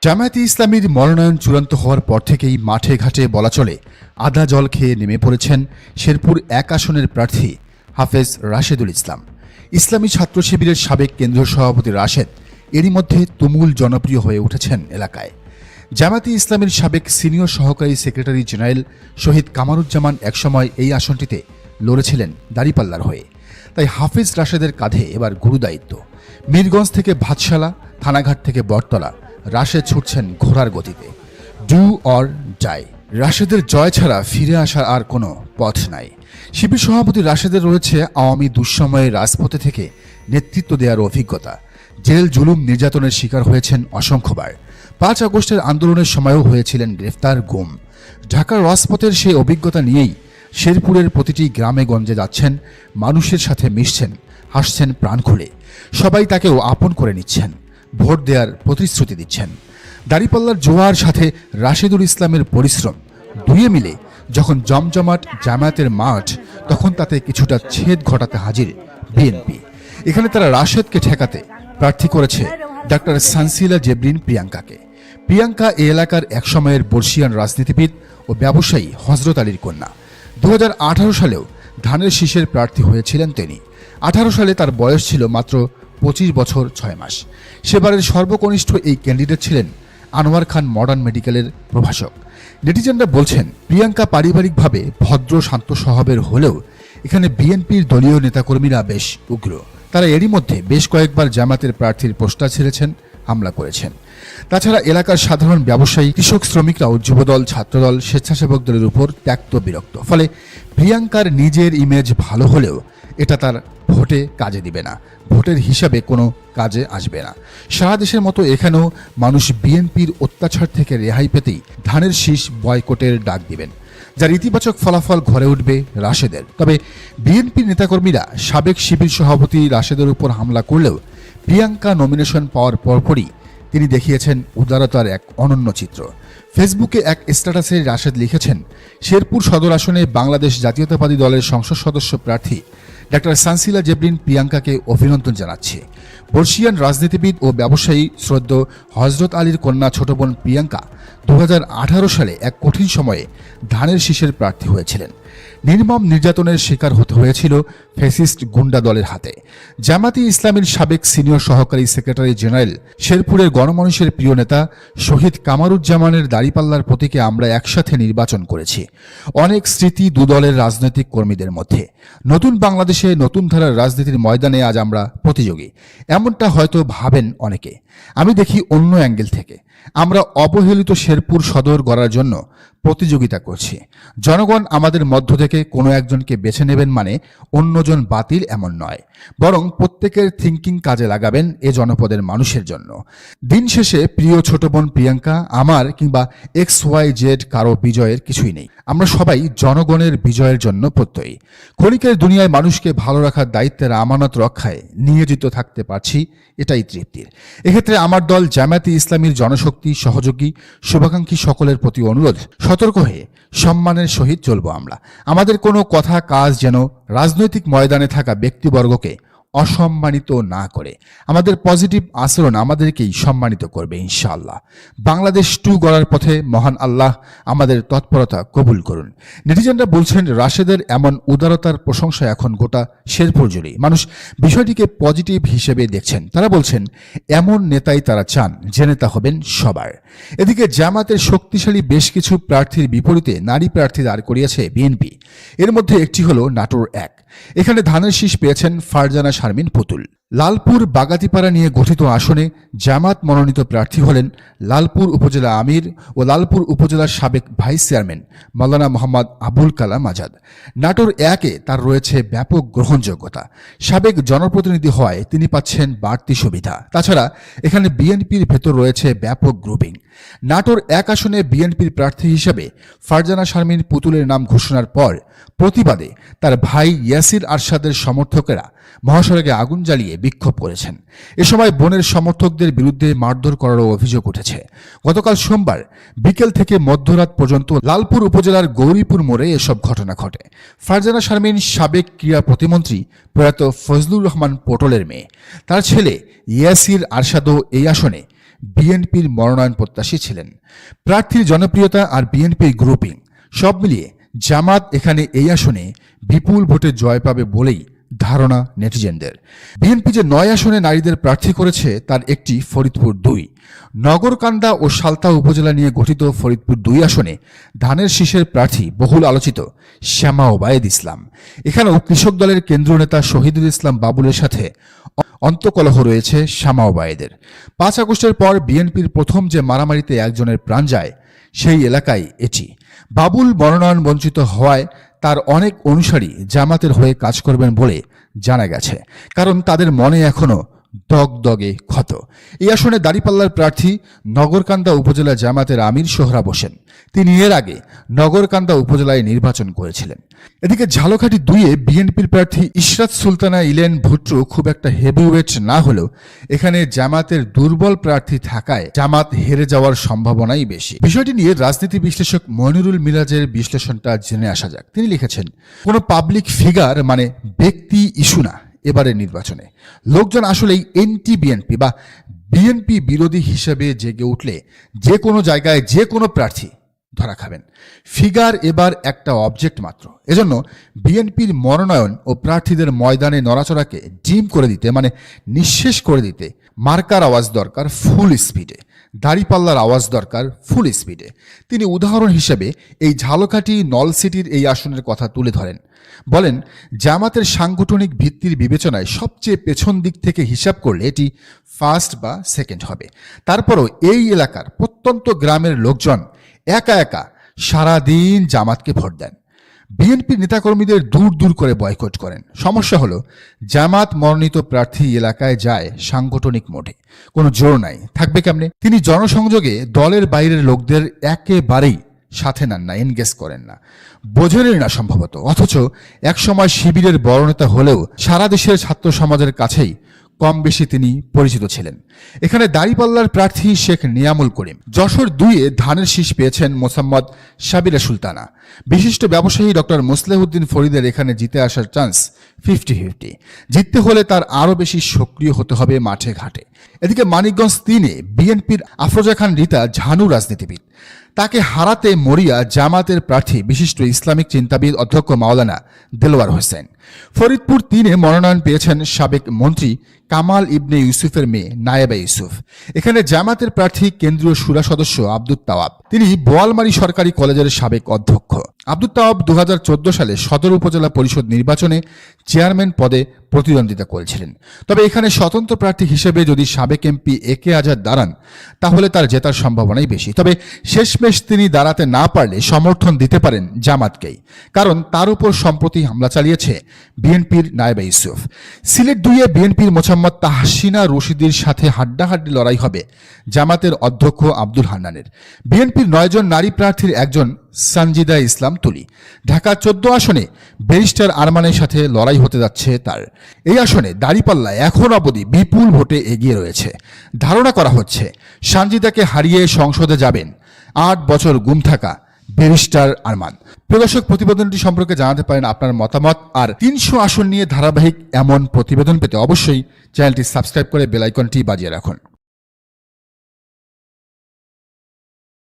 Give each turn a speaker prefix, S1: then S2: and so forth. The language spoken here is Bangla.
S1: জামায়াতে ইসলামীর মনোনয়ন চূড়ান্ত হওয়ার পর থেকেই মাঠে ঘাটে বলা চলে আদা জল খেয়ে নেমে পড়েছেন শেরপুর ১ আসনের প্রার্থী হাফেজ রাশেদুল ইসলাম। ইসলামী ছাত্র শিবিরের সাবেক কেন্দ্রীয় সভাপতি রাশেদ এরই মধ্যে তুমুল জনপ্রিয় হয়ে উঠেছেন এলাকায়। জামায়াতে ইসলামীর সাবেক সিনিয়র সহকারী সেক্রেটারি জেনারেল শহীদ কামারুজ্জামান একসময় এই আসনটিতে লড়েছিলেন দাঁড়িপাল্লার হয়ে। তাই হাফেজ রাশেদের কাঁধে এবার গুরুদায়িত্ব। মীরগঞ্জ থেকে ভাতশালা, থানাঘাট থেকে বটতলা রাশেদ ছুটছেন ঘোড়ার গতিতে। Do or die. রাশেদের জয় ছাড়া ফিরে আসার আর কোনো পথ নাই। শিবির সভাপতি রাশেদের রয়েছে আওয়ামী দুঃসময়ে রাজপথে থেকে নেতৃত্ব দেওয়ার অভিজ্ঞতা। জেল জুলুম নির্যাতনের শিকার হয়েছেন অসংখ্যবার। ৫ আগস্টের আন্দোলনের সময়ও হয়েছিলেন গ্রেফতার, গুম। ঢাকার রাজপথের সেই অভিজ্ঞতা নিয়েই শেরপুরের প্রতিটি গ্রামে গঞ্জে যাচ্ছেন, মানুষের সাথে মিশছেন, হাসছেন প্রাণ খুলে। সবাই তাকেও আপন করে নিচ্ছেন, ভোট দেওয়ার প্রতিশ্রুতি দিচ্ছেন। দাঁড়িপাল্লার জোয়ার সাথে রাশেদুল ইসলামের পরিশ্রম দুয়ে মিলে যখন জমজমাট জামায়াতের মাঠ, তখন তাতে কিছুটা ছেদ ঘটাতে হাজির বিএনপি। এখানে তারা রাশেদকে ঠেকাতে প্রার্থী করেছে ডাক্তার সানসিলা জেবরিন প্রিয়াঙ্কাকে। প্রিয়াঙ্কা এ এলাকার একসময়ের বর্ষিয়ান রাজনীতিবিদ ও ব্যবসায়ী হজরত আলীর কন্যা। 2018 সালেও ধানের শীষের প্রার্থী হয়েছিলেন তিনি। 18 সালে তার বয়স ছিল মাত্র 25 বছর 6 মাস। সেবারের সর্বকনিষ্ঠ এই ক্যান্ডিডেট ছিলেন আনোয়ার খান মডার্ন মেডিকেলের প্রভাষক। নেটিজেনরা বলছেন, প্রিয়াঙ্কা পারিবারিকভাবে ভদ্র শান্ত স্বভাবের হলেও এখানে বিএনপির দলীয় নেতাকর্মীরা বেশ উগ্র। তারা এরই মধ্যে বেশ কয়েকবার জামায়াতের প্রার্থীর পোস্টার ছেড়েছেন, হামলা করেছেন। তাছাড়া এলাকার সাধারণ ব্যবসায়ী, কৃষক, শ্রমিকরাও যুবদল, ছাত্রদল, স্বেচ্ছাসেবক দলের উপর ত্যক্ত বিরক্ত। ফলে প্রিয়াঙ্কার নিজের ইমেজ ভালো হলেও এটা তার ভোটে কাজে দিবে না, ভোটের হিসাবে কোনো কাজে আসবে না। সারা দেশের মতো এখানেও মানুষ বিএনপির অত্যাচার থেকে রেহাই পেতেই ধানের শীষ বয়কটের ডাক দিবেন, যার ইতিবাচক ফলাফল ঘরে উঠবে রাশেদের। তবে বিএনপির নেতাকর্মীরা সাবেক শিবির সভাপতি রাশেদের উপর হামলা করলেও প্রিয়াঙ্কা নমিনেশন পাওয়ার পরপরই তিনি দেখিয়েছেন উদারতার এক অনন্য চিত্র। ফেসবুকে এক স্ট্যাটাসে রাশেদ লিখেছেন, শেরপুর সদর আসনে বাংলাদেশ জাতীয়তাবাদী দলের সংসদ সদস্য প্রার্থী ডাক্তার সানসিলা জেবরিন প্রিয়াঙ্কাকে অভিনন্দন জানাচ্ছে। বর্ষিয়ান রাজনীতিবিদ ও ব্যবসায়ী শ্রদ্ধ হজরত আলীর কন্যা ছোট বোন প্রিয়াঙ্কা 2018 সালে এক কঠিন সময়ে ধানের শীষের প্রার্থী হয়েছিলেন। নির্মম নির্যাতনের শিকার হতে হয়েছিল ফ্যাসিস্ট গুন্ডা দলের হাতে। জামায়াতে ইসলামীর সাবেক সিনিয়র সহকারী সেক্রেটারি জেনারেল, শেরপুরের গণমানুষের প্রিয় নেতা শহীদ কামারুজ্জামানের দাঁড়িপাল্লার প্রতীকে আমরা একসাথে নির্বাচন করেছি। অনেক স্মৃতি দুদলের রাজনৈতিক কর্মীদের মধ্যে। নতুন বাংলাদেশে নতুন ধারার রাজনীতির ময়দানে আজ আমরা প্রতিযোগী, এমনটা হয়তো ভাবেন অনেকে। আমি দেখি অন্য অ্যাঙ্গেল থেকে। আমরা অবহেলিত শেরপুর সদর গড়ার জন্য প্রতিযোগিতা করছি। জনগণ আমাদের মধ্য থেকে কোনো একজনকে বেছে নেবেন মানে অন্যজন বাতিল, এমন নয়, বরং প্রত্যেকের থিঙ্কিং কাজে লাগাবেন এ জনপদের মানুষের জন্য। দিন শেষে প্রিয় ছোট বোন প্রিয়াঙ্কা আমার কিংবা XYZ কারো বিজয়ের কিছুই নেই। আমরা সবাই জনগণের বিজয়ের জন্য প্রত্যয়ী। ক্ষণিকের দুনিয়ায় মানুষকে ভালো রাখার দায়িত্বের আমানত রক্ষায় নিয়োজিত থাকতে পারছি, এটাই তৃপ্তির। এক্ষেত্রে আমার দল জামায়াতে ইসলামীর জনশক্তি, সহযোগী, শুভাকাঙ্ক্ষী সকলের প্রতি অনুরোধ, সতর্ক হয়ে সম্মানের সহিত চলব আমরা। আমাদের কোনো কথা কাজ যেন রাজনৈতিক ময়দানে থাকা ব্যক্তিবর্গকে অসম্মানিত না করে। আমাদের পজিটিভ আচরণ আমাদেরকেই সম্মানিত করবে ইনশাআল্লাহ। বাংলাদেশ 2 গড়ার পথে মহান আল্লাহ আমাদের তৎপরতা কবুল করুন। নেটিজেনরা বলছেন, রাশেদের এমন উদারতার প্রশংসা এখন গোটা শেরপুর জুড়ে মানুষ বিষয়টিকে পজিটিভ হিসেবে দেখছেন। তারা বলছেন, এমন নেতাই তারা চান যে নেতা হবেন সবার। এদিকে জামায়াতের শক্তিশালী বেশ কিছু প্রার্থীর বিপরীতে নারী প্রার্থী দাঁড় করিয়েছে বিএনপি। এর মধ্যে একটি হলো নাটোর 1। এখানে ধানের শীষ পেয়েছেন ফারজানা শারমিন পুতুল। লালপুর বাগাতিপাড়া নিয়ে গঠিত আসনে জামায়াত মনোনীত প্রার্থী হলেন লালপুর উপজেলা আমির ও লালপুর উপজেলার সাবেক ভাইস চেয়ারম্যান মাওলানা মোহাম্মদ আবুল কালাম আজাদ। নাটোর 1-এ তার রয়েছে ব্যাপক গ্রহণযোগ্যতা। সাবেক জনপ্রতিনিধি হওয়ায় তিনি পাচ্ছেন বাড়তি সুবিধা। তাছাড়া এখানে বিএনপির ভেতর রয়েছে ব্যাপক গ্রুপিং। নাটোর 1 আসনে বিএনপির প্রার্থী হিসেবে ফারজানা শারমিন পুতুলের নাম ঘোষণার পর প্রতিবাদে তার ভাই ইয়াসির আরশাদের সমর্থকেরা মহাসড়কে আগুন জ্বালিয়ে বিক্ষোভ করেছেন। এ সময় বোনের সমর্থকদের বিরুদ্ধে মারধর করারও অভিযোগ উঠেছে। গতকাল সোমবার বিকেল থেকে মধ্যরাত পর্যন্ত লালপুর উপজেলার গৌরীপুর মোড়ে এসব ঘটনা ঘটে। ফারজানা শারমিন সাবেক ক্রীড়া প্রতিমন্ত্রী প্রয়াত ফজলুর রহমান পটলের মেয়ে। তার ছেলে ইয়াসির আরশাদও এই আসনে বিএনপির মনোনয়ন প্রত্যাশী ছিলেন। প্রার্থীর জনপ্রিয়তা আর বিএনপির গ্রুপিং সব মিলিয়ে জামাত এখানে এই আসনে বিপুল ভোটে জয় পাবে বলেই ধারণা নেটিজেনদের। বিএনপি যে 9 আসনে নারীদের প্রার্থী করেছে তার একটি ফরিদপুর 2। নগরকান্দা ও সালতা উপজেলা নিয়ে গঠিত ফরিদপুর 2 আসনে ধানের শীষের প্রার্থী বহুল আলোচিত শ্যামা ওবায়েদ ইসলাম। এখানেও কৃষক দলের কেন্দ্রীয় নেতা শহীদুল ইসলাম বাবুলের সাথে অন্তকলহ রয়েছে শ্যামা ওবায়েদের। 5 আগস্টের পর বিএনপির প্রথম যে মারামারিতে একজনের প্রাণ যায় সেই এলাকায় এটি। বাবুল মনোনয়ন বঞ্চিত হওয়ায় তার অনেক অনুসারী জামাতের হয়ে কাজ করবেন বলে জানা গেছে, কারণ তাদের মনে এখনো দগদগে ক্ষত। এই আসনে দাঁড়িপাল্লার প্রার্থী নগরকান্দা উপজেলা জামাতের আমির সোহরাব হোসেন। তিনি এর আগে নগরকান্দা উপজেলায় নির্বাচন করেছিলেন। এদিকে ঝালকাঠি 2-এ বিএনপির প্রার্থী ইশরাত সুলতানা ইলেন ভুট্টু খুব একটা হেভিওয়েট না হলেও এখানে জামাতের দুর্বল প্রার্থী থাকায় জামাত হেরে যাওয়ার সম্ভাবনাই বেশি। বিষয়টি নিয়ে রাজনীতি বিশ্লেষক মনিরুল মিরাজের বিশ্লেষণটা জেনে আসা যাক। তিনি লিখেছেন, কোনো পাবলিক ফিগার মানে ব্যক্তি ইস্যু না এবারের নির্বাচনে। লোকজন আসলেই এন্টি বিএনপি বা বিএনপি বিরোধী হিসেবে জেগে উঠলে যে কোনো জায়গায় যে কোনো প্রার্থী ধরা খাবেন। ফিগার এবার একটা অবজেক্ট মাত্র। এজন্য বিএনপির মনোনয়ন ও প্রার্থীদের ময়দানে নড়াচড়াকে জিম করে দিতে মানে নিঃশেষ করে দিতে মার্কার আওয়াজ দরকার ফুল স্পিডে, দাড়িপাল্লার আওয়াজ দরকার ফুল স্পিডে। তিনি উদাহরণ হিসেবে এই ঝালকাঠি নলসিটির এই আসনের কথা তুলে ধরেন। বলেন, জামাতের সাংগঠনিক ভিত্তির বিবেচনায় সবচেয়ে পেছন দিক থেকে হিসাব করলে এটি ফার্স্ট বা সেকেন্ড হবে। তারপরও এই এলাকার প্রত্যন্ত গ্রামের লোকজন একা একা সারাদিন জামাতকে ভোট দেন। বিএনপির নেতাকর্মীদের দূর দূর করে বয়কট করেন। সমস্যা হলো জামাত মনোনীত প্রার্থী এলাকায় যায় সাংগঠনিক মোডে, কোনো জোর নাই, থাকবে কেমনে? তিনি জনসংযোগে দলের বাইরের লোকদের একেবারেই সাথে নেন না, এনগেজ করেন না, বোঝেনই না সম্ভবত। অথচ একসময় শিবিরের বড় নেতা হলেও সারা দেশের ছাত্র সমাজের কাছেই কম বেশি তিনি পরিচিত ছিলেন। এখানে দাঁড়িপাল্লার প্রার্থী শেখ নিয়ামুল করিম। যশোর 2-এ ধানের শীষ পেয়েছেন মোসাম্মদ সাবিরা সুলতানা। বিশিষ্ট ব্যবসায়ী ডক্টর মোসলেহউদ্দিন ফরিদের এখানে জিতে আসার চান্স 50-50। জিততে হলে তার আরও বেশি সক্রিয় হতে হবে মাঠে ঘাটে। এদিকে মানিকগঞ্জ 3-এ বিএনপির আফরোজা খান রিতা ঝানু রাজনীতিবিদ। তাকে হারাতে মরিয়া জামাতের প্রার্থী বিশিষ্ট ইসলামিক চিন্তাবিদ অধ্যক্ষ মাওলানা দেলোয়ার হোসেন। ফরিদপুর 3-এ মনোনয়ন পেয়েছেন সাবেক মন্ত্রী কামাল ইবনে ইউসুফের মেয়ে নায়েবা ইউসুফ। এখানে জামাতের প্রার্থী কেন্দ্রীয় শুরা সদস্য আব্দুত তাওয়াব। তিনি বোয়ালমারী সরকারি কলেজের সাবেক অধ্যক্ষ। আব্দুত তাওয়াব 2014 সালে সদর উপজেলা পরিষদ নির্বাচনে চেয়ারম্যান পদে প্রতিদ্বন্দ্বিতা করেছিলেন। তবে এখানে স্বতন্ত্র প্রার্থী হিসেবে যদি সাবেক এমপি একে আজাদ দাঁড়ান তাহলে তার জেতার সম্ভাবনাই বেশি। তবে শেষমেশ তিনি দাঁড়াতে না পারলে সমর্থন দিতে পারেন জামাতকেই, কারণ তার উপর সম্প্রতি হামলা চালিয়েছে বিএনপির নায়েবা ইউসুফ। সিলেট 2-এ বিএনপির মোসাম্মদ তাহসিনা রশিদির সাথে হাড্ডাহাড্ডি লড়াই হবে জামাতের অধ্যক্ষ আব্দুল হান্নানের। বিএনপির 9 জন নারী প্রার্থীর একজন সানজিদা ইসলাম তুলি। ঢাকা 14 আসনে ব্যারিস্টার আরমানের সাথে লড়াই হতে যাচ্ছে তার। এই আসনে দাঁড়িপাল্লা এখন অবধি বিপুল ভোটে এগিয়ে রয়েছে। ধারণা করা হচ্ছে সানজিদাকে হারিয়ে সংসদে যাবেন 8 বছর গুম থাকা ব্যারিস্টার আরমান। প্রদর্শক, প্রতিবেদনটি সম্পর্কে জানাতে পারেন আপনার মতামত। আর 300 আসন নিয়ে ধারাবাহিক এমন প্রতিবেদন পেতে অবশ্যই চ্যানেলটি সাবস্ক্রাইব করে বেল আইকনটি বাজিয়ে রাখুন।